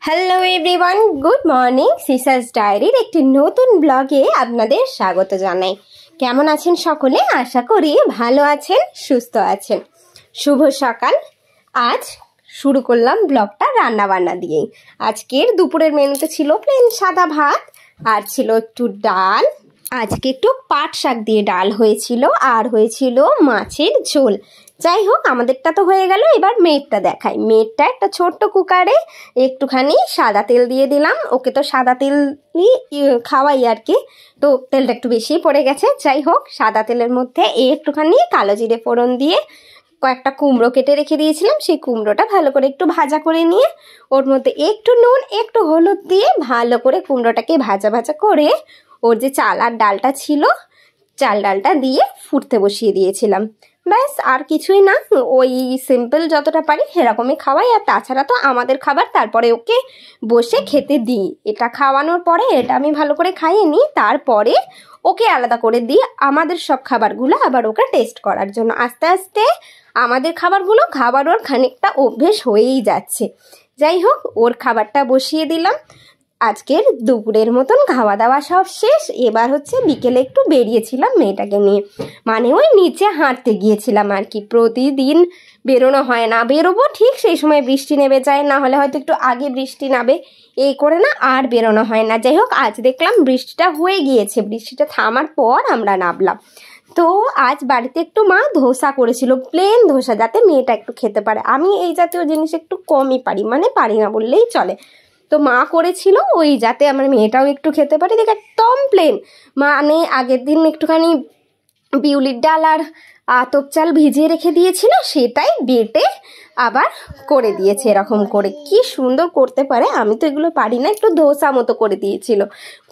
Hello everyone, good morning. সিসার্স ডায়েরির একটি নতুন ব্লগে আপনাদের স্বাগত জানাই। কেমন আছেন সকলে? আশা করি ভালো আছেন, সুস্থ আছেন। শুভ সকাল। আজ শুরু করলাম ব্লগটা রান্নাবান্না দিয়েই। আজকের দুপুরের মেনুতে ছিল প্লেন সাদা ভাত আর ছিল একটু ডাল। আজকে একটু পাট শাক দিয়ে ডাল হয়েছিল আর হয়েছিল মাছের ঝোল। যাই হোক, আমাদেরটা তো হয়ে গেল, এবার মেয়েরটা দেখাই। মেয়েরটা একটা ছোট্ট কুকারে একটুখানি সাদা তেল দিয়ে দিলাম। ওকে তো সাদা তেলই খাওয়াই আর কি, তো তেলটা একটু বেশিই পড়ে গেছে। যাই হোক, সাদা তেলের মধ্যে একটুখানি কালো জিরে ফোড়ন দিয়ে কয়েকটা কুমড়ো কেটে রেখে দিয়েছিলাম, সেই কুমড়োটা ভালো করে একটু ভাজা করে নিয়ে ওর মধ্যে একটু নুন একটু হলুদ দিয়ে ভালো করে কুমড়োটাকে ভাজা ভাজা করে ওর যে চাল আর ডালটা ছিল, চাল ডালটা দিয়ে ফুটতে বসিয়ে দিয়েছিলাম। ব্যাস, আর কিছুই না, ওই সিম্পল যতটা পারি সেরকমই খাওয়াই। আর তাছাড়া তো আমাদের খাবার তারপরে ওকে বসে খেতে দিই। এটা খাওয়ানোর পরে এটা আমি ভালো করে খাইয়ে নিই, তারপরে ওকে আলাদা করে দিই আমাদের সব খাবারগুলো আবার ওকে টেস্ট করার জন্য। আস্তে আস্তে আমাদের খাবারগুলো খাবার ওর খানিকটা অভ্যেস হয়েই যাচ্ছে। যাই হোক, ওর খাবারটা বসিয়ে দিলাম। আজকের দুপুরের মতন খাওয়া দাওয়া সব শেষ। এবার হচ্ছে বিকেলে একটু বেরিয়েছিলাম মেয়েটাকে নিয়ে, মানে ওই নিচে হাঁটতে গিয়েছিলাম আর কি। প্রতিদিন বেরোনো হয় না, বেরোবো ঠিক সেই সময় বৃষ্টি নেমে যায়, না হলে হয়তো একটু আগে বৃষ্টি নামে, এই করে না আর বেরোনো হয় না। যাই হোক, আজ দেখলাম বৃষ্টিটা হয়ে গিয়েছে, বৃষ্টিটা থামার পর আমরা নামলাম। তো আজ বাড়িতে একটু মা ধোসা করেছিল, প্লেন ধোসা, যাতে মেয়েটা একটু খেতে পারে। আমি এই জাতীয় জিনিস একটু কমই পারি, মানে পারি না বললেই চলে। তো মা করেছিল ওই যাতে আমার মেয়েটাও একটু খেতে পারে। দেখ, একদম প্লেন, মানে আগের দিন একটুখানি বিউলির ডাল আর আতপ চাল ভিজিয়ে রেখে দিয়েছিল, সেটাই বেটে আবার করে দিয়েছে এরকম করে। কি সুন্দর করতে পারে, আমি তো এগুলো পারি না। একটু ধোসা মতো করে দিয়েছিল,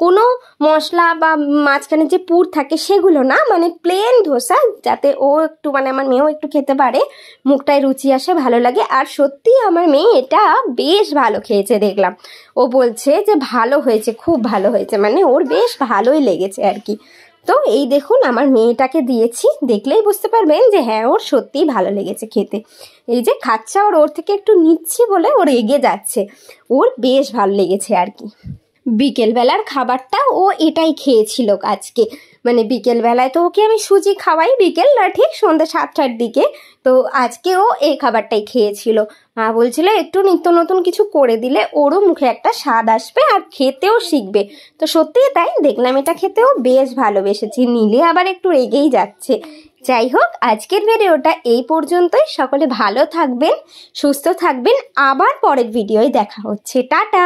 কোনো মশলা বা মাঝখানে যে পুর থাকে সেগুলো না, মানে প্লেন ধোসা, যাতে ও একটু, মানে আমার মেয়েও একটু খেতে পারে, মুখটায় রুচি আসে, ভালো লাগে। আর সত্যি আমার মেয়ে এটা বেশ ভালো খেয়েছে দেখলাম। ও বলছে যে ভালো হয়েছে, খুব ভালো হয়েছে, মানে ওর বেশ ভালোই লেগেছে আর কি। তো এই দেখুন, আমার মেয়েটাকে দিয়েছি, দেখলেই বুঝতে পারবেন যে হ্যাঁ, ওর সত্যিই ভালো লেগেছে খেতে। এই যে খাচ্ছে, ওর থেকে একটু নিচ্ছি বলে ওর এগিয়ে যাচ্ছে, ওর বেশ ভালো লেগেছে আর কি। বিকেলবেলার খাবারটা ও এটাই খেয়েছিল আজকে, মানে বিকেলবেলায় তো ওকে আমি সুজি খাওয়াই, বিকেল না ঠিক সন্ধ্যা 7টার দিকে। তো আজকে ও এই খাবারটাই খেয়েছিল। মা বলছিল একটু নিত্য নতুন কিছু করে দিলে ওরও মুখে একটা স্বাদ আসবে আর খেতেও শিখবে। তো সত্যিই তাই, দেখলাম এটা খেতেও বেশ ভালোবেসেছি, নিলে আবার একটু রেগেই যাচ্ছে। যাই হোক, আজকের ভিডিওটা এই পর্যন্তই। সকলে ভালো থাকবেন, সুস্থ থাকবেন, আবার পরের ভিডিওয় দেখা হচ্ছে। টাটা।